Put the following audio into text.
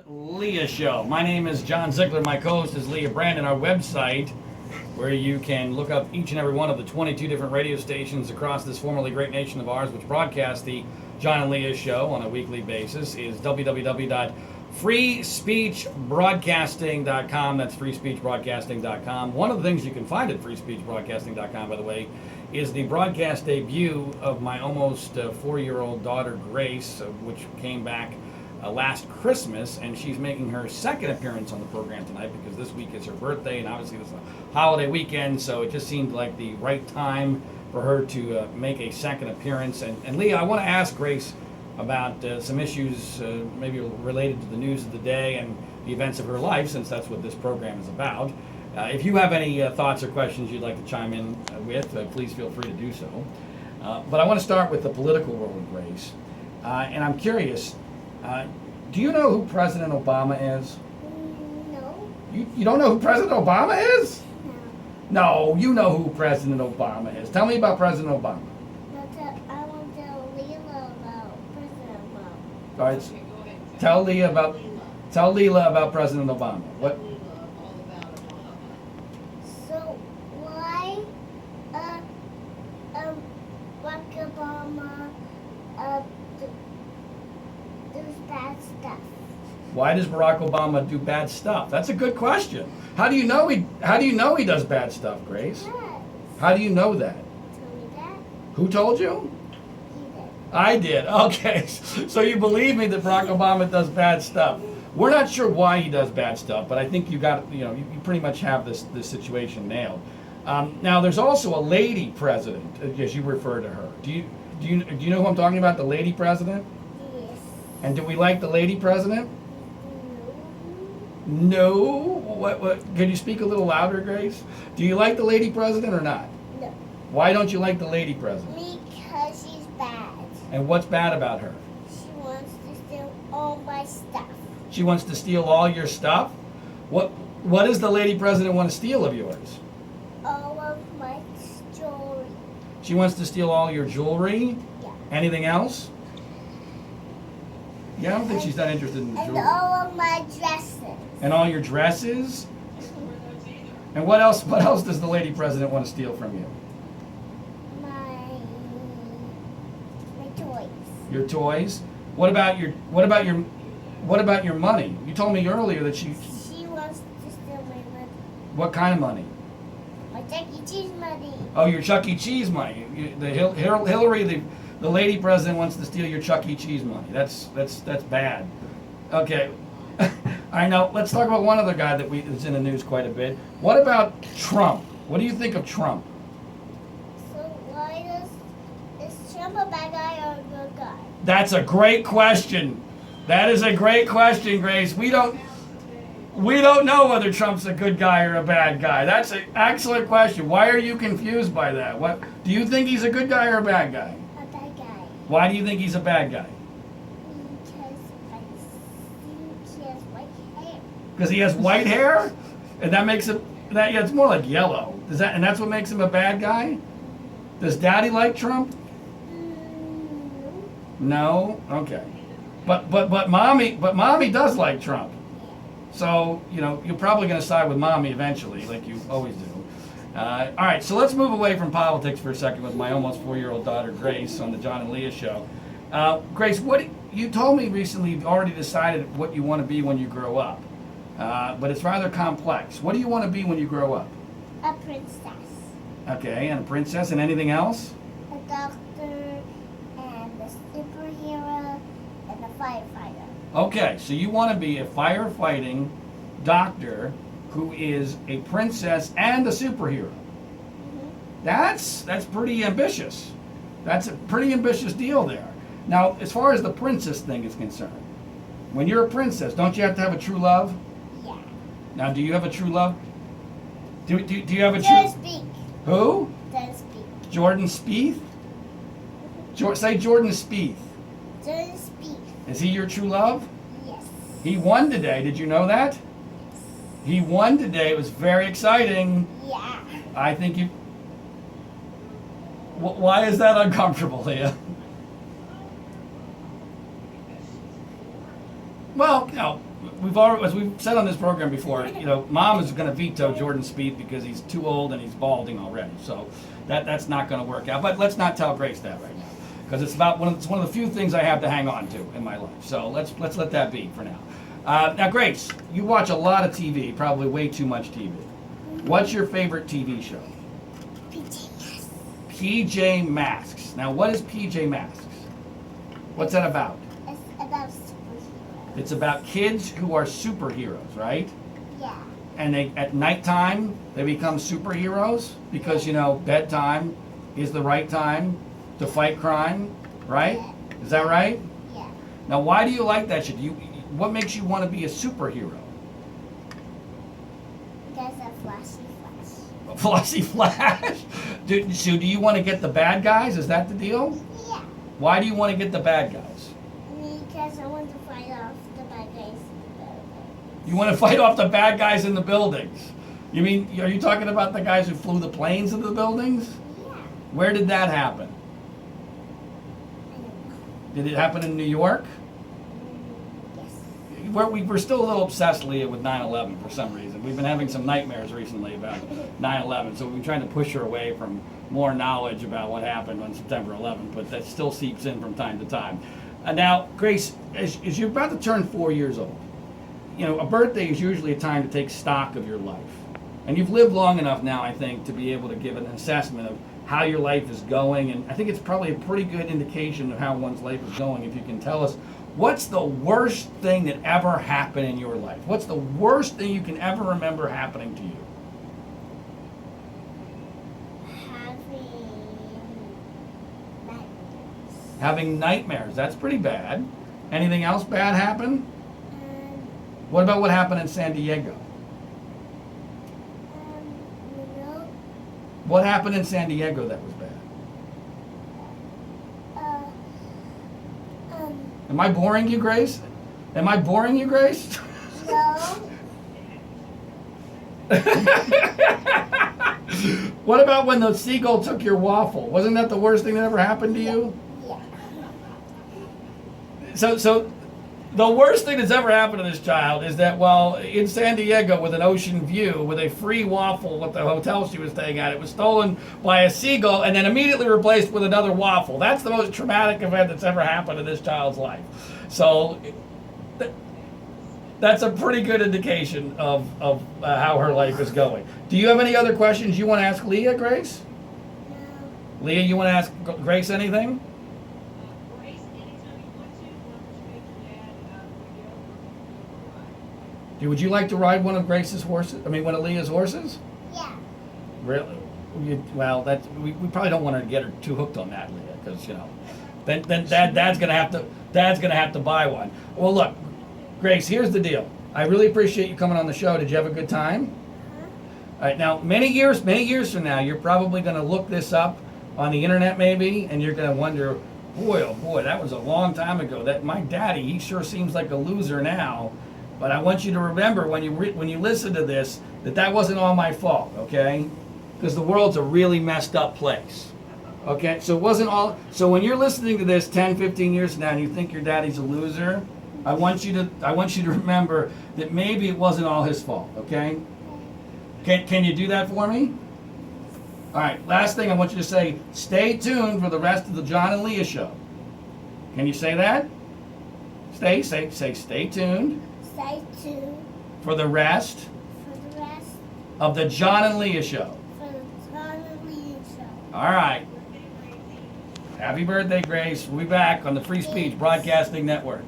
Leah Show. My name is John Ziegler. My co-host is Leah Brandon. Our website, where you can look up each and every one of the 22 different radio stations across this formerly great nation of ours, which broadcast the John and Leah Show on a weekly basis, is www.freespeechbroadcasting.com. That's freespeechbroadcasting.com. One of the things you can find at freespeechbroadcasting.com, by the way, is the broadcast debut of my almost 4-year-old daughter, Grace, which came back last Christmas, and she's making her second appearance on the program tonight because this week is her birthday, and obviously this is a holiday weekend, so it just seemed like the right time for her to make a second appearance. And Leah, I want to ask Grace about some issues maybe related to the news of the day and the events of her life, since that's what this program is about. If you have any thoughts or questions you'd like to chime in with, please feel free to do so. But I want to start with the political world of Grace. And I'm curious, do you know who President Obama is? No. You don't know who President Obama is? No. No, you know who President Obama is. Tell me about President Obama. I want to tell Leah about President Obama. All right, tell Leah about President Obama. What? So why Barack Obama does bad stuff? Why does Barack Obama do bad stuff? That's a good question. How do you know he does bad stuff, Grace? Yes. How do you know that? Tell me that. Who told you? He did. I did. Okay. So you believe me that Barack Obama does bad stuff. We're not sure why he does bad stuff, but I think you pretty much have this situation nailed. Now there's also a lady president, as you refer to her. Do you know who I'm talking about? The lady president? Yes. And do we like the lady president? No. No. What? Can you speak a little louder, Grace? Do you like the lady president or not? No. Why don't you like the lady president? Because she's bad. And what's bad about her? She wants to steal all my stuff. She wants to steal all your stuff? What does the lady president want to steal of yours? All of my jewelry. She wants to steal all your jewelry? Yeah. Anything else? Yeah, I don't think she's that interested in the And jewelry. all of my dresses. And all your dresses? And what else does the lady president want to steal from you? My toys. Your toys? What about your money? You told me earlier that She wants to steal my money. what kind of money? My Chuck E. Cheese money. Oh, your Chuck E. Cheese money. Hillary, the lady president wants to steal your Chuck E. Cheese money. That's bad. Okay. I know. Let's talk about one other guy that's in the news quite a bit. What about Trump? What do you think of Trump? So why is Trump a bad guy or a good guy? That's a great question. That is a great question, Grace. We don't know whether Trump's a good guy or a bad guy. That's an excellent question. Why are you confused by that? What do you think he's a good guy or a bad guy? A bad guy. Why do you think he's a bad guy? Because he has white hair. Because he has white hair? And that makes him it's more like yellow. And that's what makes him a bad guy? Does Daddy like Trump? No. No? Okay. But mommy does like Trump. So, you're probably going to side with mommy eventually, like you always do. All right, so let's move away from politics for a second with my almost 4-year-old daughter, Grace, on the John and Leah Show. Grace, you told me recently you've already decided what you want to be when you grow up, but it's rather complex. What do you want to be when you grow up? A princess. Okay, and a princess, and anything else? A doctor and a superhero and a firefighter. Okay, so you want to be a firefighting doctor who is a princess and a superhero. Mm-hmm. That's pretty ambitious. That's a pretty ambitious deal there. Now, as far as the princess thing is concerned, when you're a princess, don't you have to have a true love? Yeah. Now, do you have a true love? Do you have a Jordan true... Speak. Who? Jordan Speak. Jordan Spieth? Say Jordan Spieth. Jordan Speak. Is he your true love? Yes. He won today. Did you know that? Yes. He won today. It was very exciting. Yeah. I think you... Why is that uncomfortable, Leah? Well, we've already, as we've said on this program before, Mom is going to veto Jordan Spieth because he's too old and he's balding already. So that's not going to work out. But let's not tell Grace that right now, because it's one of the few things I have to hang on to in my life. So let's let that be for now. Now, Grace, you watch a lot of TV, probably way too much TV. What's your favorite TV show? PJ Masks. PJ Masks. Now, what is PJ Masks? What's that about? It's about superheroes. It's about kids who are superheroes, right? Yeah. And at nighttime they become superheroes because bedtime is the right time to fight crime, right? Yeah. Is that right? Yeah. Now, why do you like that shit? What makes you want to be a superhero? Because of Flashy Flash. A Flossy Flash. Do you want to get the bad guys? Is that the deal? Yeah. Why do you want to get the bad guys? Because I want to fight off the bad guys in the building. You want to fight off the bad guys in the buildings? You mean, are you talking about the guys who flew the planes into the buildings? Yeah. Where did that happen? I don't know. Did it happen in New York? Yes. We're still a little obsessed, Leah, with 9/11 for some reason. We've been having some nightmares recently about 9/11, so we've been trying to push her away from more knowledge about what happened on September 11th, but that still seeps in from time to time. Now, Grace, as you're about to turn 4 years old, a birthday is usually a time to take stock of your life. And you've lived long enough now, I think, to be able to give an assessment of how your life is going, and I think it's probably a pretty good indication of how one's life is going if you can tell us what's the worst thing that ever happened in your life. What's the worst thing you can ever remember happening to you? Having nightmares. That's pretty bad. Anything else bad happen? What about what happened in San Diego? No. What happened in San Diego that was bad? Am I boring you, Grace? Am I boring you, Grace? No. What about when the seagull took your waffle? Wasn't that the worst thing that ever happened to you? Yeah. So the worst thing that's ever happened to this child is that while in San Diego with an ocean view, with a free waffle at the hotel she was staying at, it was stolen by a seagull and then immediately replaced with another waffle. That's the most traumatic event that's ever happened in this child's life. So that's a pretty good indication of how her life is going. Do you have any other questions you want to ask Leah, Grace? No. Leah, you want to ask Grace anything? Would you like to ride one of Grace's horses? I mean, one of Leah's horses? Yeah. Really? Well, we probably don't want her to get her too hooked on that, Leah, because then Dad's gonna have to buy one. Well, look, Grace, here's the deal. I really appreciate you coming on the show. Did you have a good time? All right. Now, many years from now, you're probably gonna look this up on the internet, maybe, and you're gonna wonder, boy, oh boy, that was a long time ago. That my daddy, he sure seems like a loser now. But I want you to remember when you listen to this that wasn't all my fault, okay? Because the world's a really messed up place, okay? So it wasn't all. So when you're listening to this 10, 15 years from now and you think your daddy's a loser, I want you to remember that maybe it wasn't all his fault, okay? Can you do that for me? All right. Last thing I want you to say: stay tuned for the rest of the John and Leah show. Can you say that? Stay tuned. Stay tuned For the rest for the rest of the John and Leah show. for the John and Leah show. All right. Happy birthday, Grace. We'll be back on the Free Speech Broadcasting Network.